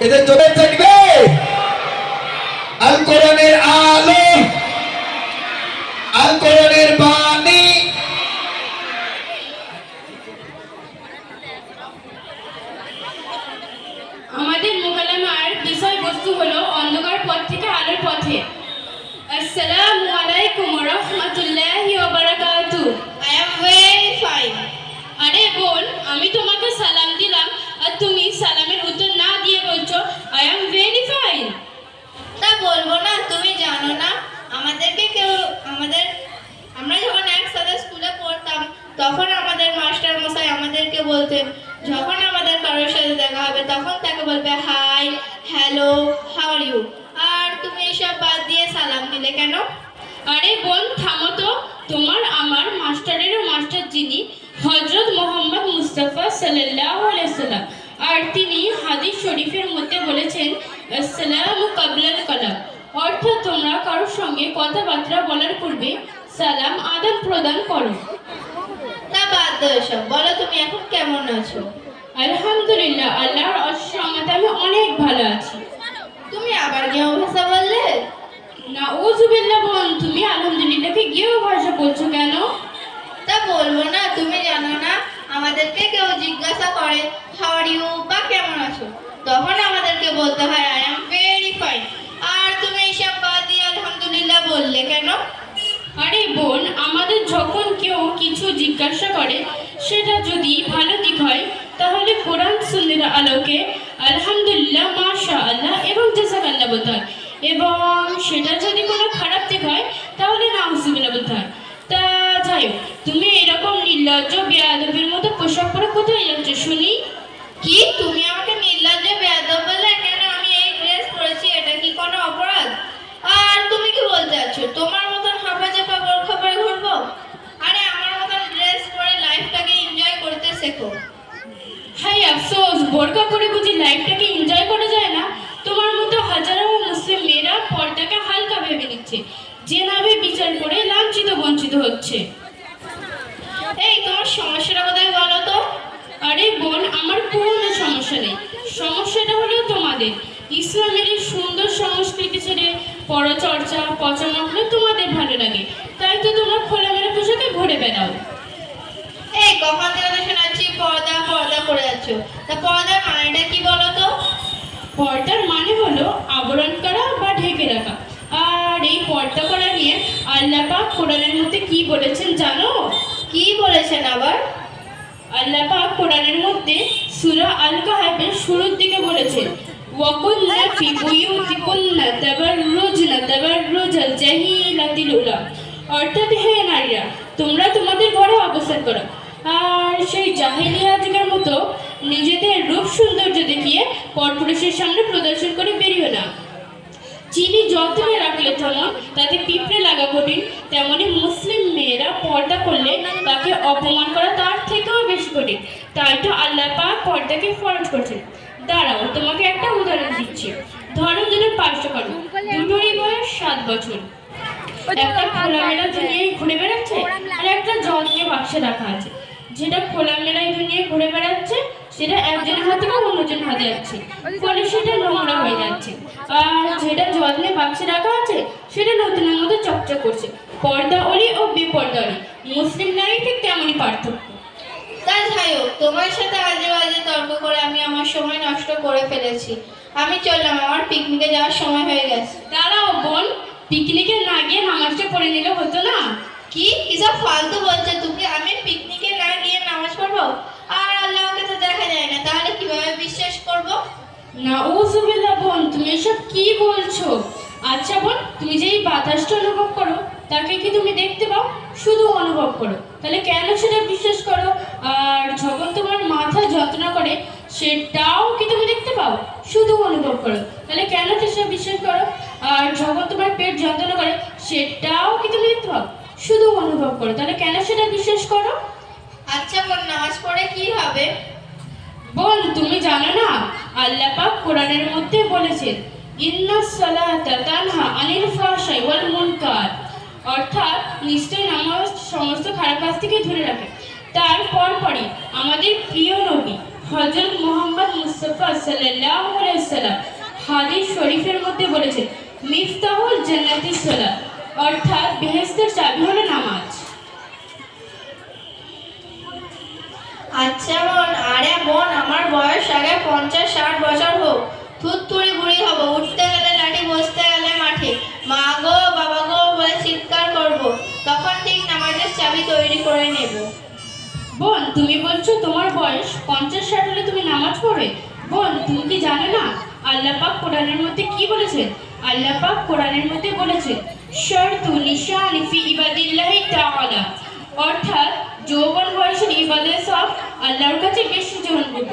এদের চোখে থাকবে আল কোরআনের আলো, আল কোরআনের বাণী। আমাদের মোকালামার বিষয়বস্তু হলো অন্ধকার পথ থেকে আলোর পথে। আসসালামু আলাইকুম ওয়া রাহমাতুল্লাহি ওয়া বারাকাতুহু। I am very fine. আরে বোন, আমি তোমাকে সালাম দিলাম আর তুমি সালামের উত্তর না দিয়ে বলছো আই এম ভেরি ফাইন। তা বলবো না, তুমি জানো না আমাদেরকে কেউ আমরা যখন একসাথে স্কুলে পড়তাম তখন আমাদের মাস্টার মশাই আমাদেরকে বলতেন যখন আমাদের কারোর সাথে দেখা হবে তখন তাকে বলবে hi, hello, how are you. আর তুমি এসব বাদ দিয়ে সালাম দিলে কেন? আরে বোন থামো তো, তোমার আমার মাস্টারেরও মাস্টার যিনি হযরত মুহাম্মদ মুস্তাফা সাল্লাল্লাহু আলাইহি সাল্লাম, আর তিনি হাদিস শরীফের মধ্যে বলেছেন আসসালামু কাবলাল কালাম, অর্থাৎ তোমরা কারোর সঙ্গে কথাবার্তা বলার পূর্বে সালাম আদান প্রদান করো। তা বাদ দাও এসব, বলো তুমি এখন কেমন আছো? আলহামদুলিল্লাহ, আল্লাহর রহমতে আমি অনেক ভালো আছি। তুমি আবার কেউ ভাষা বললে? নাউযুবিল্লাহ বোন, তুমি আলহামদুলিল্লাহকে গিয়েও ভাষা বলছো কেন? তা বলবো না, তুমি জানো না আমাদেরকে কেউ জিজ্ঞাসা করে হাউ আর ইউ বা কেমন আছো, তখন আমাদেরকে বলতে হয় আই এম ভেরি ফাইন। আর তুমি এইসব বাদ দিয়ে আলহামদুলিল্লাহ বললে কেন? আরে বোন, আমাদের যখন কেউ কিছু জিজ্ঞাসা করে সেটা যদি ভালো দিক হয় তাহলে কোরআন সুন্নাহর আলোকে আলহামদুলিল্লাহ, মাশাআল্লাহ এবং জাযাকাল্লাহ বলতে হয়, এবং সেটা যদি কোনো খারাপ দিক হয় তাহলে নাউযুবিল্লাহ বলতে হয়। তা যাই হোক, তুমি এরকম নির্লজ্জ বেয়াদবের মতো পোশাক পরে কোথায় যাচ্ছ শুনি? কি তুমি আমাকে নির্লজ্জ বেয়াদব বললে? কেন? আমি এই ড্রেস পরেছি, এটা কি কোনো অপরাধ? আর তুমি কি বলতে চাচ্ছো তোমার মতন হাফা চাপা বোরখা পরে ঘুরবো? আরে আমার মতন ড্রেস পরে লাইফটাকে এনজয় করতে শেখো। হাই আফসোস, বোরকা পরে বুঝি লাইফটাকে এনজয় করা যায় না? তোমার মতো হাজারো মুসলিম মেয়েরা পর্দাকে হালকা ভেবে নিচ্ছে, যেভাবে বিচার করে লাঞ্ছিত বঞ্চিত হচ্ছে। এই তোমার সমস্যাটা কোথায় বলো তো? আরে বোন, আমার কোনো সমস্যা নেই, সমস্যাটা হলো তোমাদের। ইসলামের এই সুন্দর সংস্কৃতি ছেড়ে পরচর্চা পচামাকড়া তোমাদের ভালো লাগে, তাই তো তোমরা খোলামেলা পোশাকে ঘুরে বেড়াও। এই কখন থেকে তো শোনাচ্ছি পর্দা পর্দা করে যাচ্ছ, তা পর্দার মানেটা কি বলো তো? পর্দার মানে হলো আবরণ করা বা ঢেকে রাখা। আর এই পর্দা করা নিয়ে আল্লাহ পাক কোরআনের মধ্যে কি বলেছেন জানো? কি বলেছেন আবার? আল্লাহ পাক কোরআনের মধ্যে সূরা আল কাহফের শুরুর দিকে বলেছেন ওয়াকুল্লা ফি বুয়ুতিকুন্না তাবাররুজনা তাবাররুজাল জাহিলাতিল উলা, অর্থাৎ হে নারীরা, তোমরা তোমাদের ঘরে অবস্থান করো আর সেই জাহিলিয়া যুগের মতো নিজেদের রূপ সৌন্দর্য দেখিয়ে পরপুরুষের সামনে প্রদর্শন করে বেরিও না। চিনি যতই রাখলে তেমন তাতে পিঁপড়ে লাগা কঠিন, তেমনি মুসলিম মেয়েরা পর্দা করলে তাকে অপমান করা তার থেকেও বেশি কঠিন। তাই তো আল্লাহ পাক পর্দাকে ফরজ করছেন। দাঁড়াও, তোমাকে একটা উদাহরণ দিচ্ছি। ধরো দুটো পার্শ্বকর্ম, দুটোরই বয়স 7 বছর। একটা খোলামেলা দুনিয়ায় ঘুরে বেড়াচ্ছে আর একটা যত্নে বাক্সে রাখা আছে। যেটা খোলামেলায় দুনিয়ায় ঘুরে বেড়াচ্ছে সেটা একজনের হাতে বা অন্যজনের হাতে যাচ্ছে, ফলে সেটা নোংরা হয়ে যাচ্ছে। আর যেটা যত্নে বাক্সে রাখা আছে সেটা নতুনের মতো চকচক করছে। পর্দা অলি ও বেপর্দা অলি, মুসলিম নারী ঠিক তেমনই পার্থক্য। তা যাই হোক, তোমার সাথে আজে বাজে তর্ক করে আমি আমার সময় নষ্ট করে ফেলেছি। আমি চললাম, আমার পিকনিকে যাওয়ার সময় হয়ে গেছে। দাঁড়াও বোন, পিকনিকে না গিয়ে নামাজটা পড়ে নিলে হতো না? কি কিসব ফালতু বলছো তুমি? আমি পিকনিকে না গিয়ে নামাজ পড়বো? আর আল্লাহকে তো দেখা যায় না, তাহলে কিভাবে বিশ্বাস করবো? নাউযুবিল্লাহ বোন, তুমি এসব কি বলছো? আচ্ছা বোন, তুমি যে এই বাতাসটা অনুভব করো তাকে কি তুমি দেখতে পাও? শুধু অনুভব করো, তাহলে কেন সেটা বিশ্বাস করো? আর যখন তোমার মাথা যন্ত্রণা করে সেটাও কি তুমি দেখতে পাও? শুধু অনুভব করো, তাহলে কেন সেটা বিশ্বাস করো? আর যখন তোমার পেট যন্ত্রণা করে সেটাও কি তুমি দেখতে পাও? শুধু অনুভব করো, তাহলে কেন সেটা বিশ্বাস করো? আচ্ছা বোন, নামাজ পড়ে কি হবে? বোন, তুমি জানো না আল্লাহ পাক কোরআনের মধ্যে বলেছেন ইন্নাস সালাতা তানহা আনিল ফাহশাই ওয়াল মুনকার, অর্থাৎ নিশ্চয় নামাজ সমস্ত খারাপ কাজ থেকে দূরে রাখে। তার পরপরই আমাদের প্রিয় নবী হযরত মুহাম্মদ মুস্তাফা সাল্লাল্লাহু আলাইহি ওয়াসাল্লাম হাদিস শরীফের মধ্যে বলেছেন মিফতাহুল জান্নাতিস সালাত, অর্থাৎ বেহেশতের চাবি হলো নামাজ। আচ্ছা বোন, আরে বোন, আমার বয়স আগে 50-60 বছর হোক, থুতথুড়ি বুড়ি হব, উঠতে গেলে লাঠি, বসতে গেলে মাঠে, মা গো বাবা গো বলে চিৎকার করব, তখন ঠিক নামাজের চাবি তৈরি করে নেব। বোন, তুমি বলছো তোমার বয়স 50-60 হলে তুমি নামাজ পড়বে? বোন, তুমি কি জানো না আল্লাহ পাক কোরআনের মধ্যে কি বলেছেন? আল্লাহ পাক কোরআনের মধ্যে বলেছেন শারতু নিশানি ফি ইবাদিল্লাহি তাআলা, অর্থাৎ যৌবন বয়সের ইবাদত সব আল্লাহর কাছে বেশি গ্রহণযোগ্য।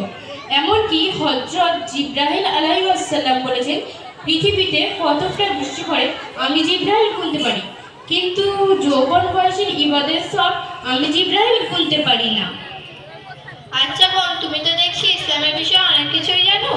এমনকি হযরত জিবরাইল আলাইহিস সালাম বলেছেন পৃথিবীতে কতটা বৃষ্টি পড়ে আমি জিবরাইল গুনতে পারি, কিন্তু যৌবন বয়সের ইবাদত সব আমি জিবরাইল গুনতে পারি না। আচ্ছা বোন, তুমি তো দেখছি ইসলামের বিষয়ে অনেক কিছুই জানো।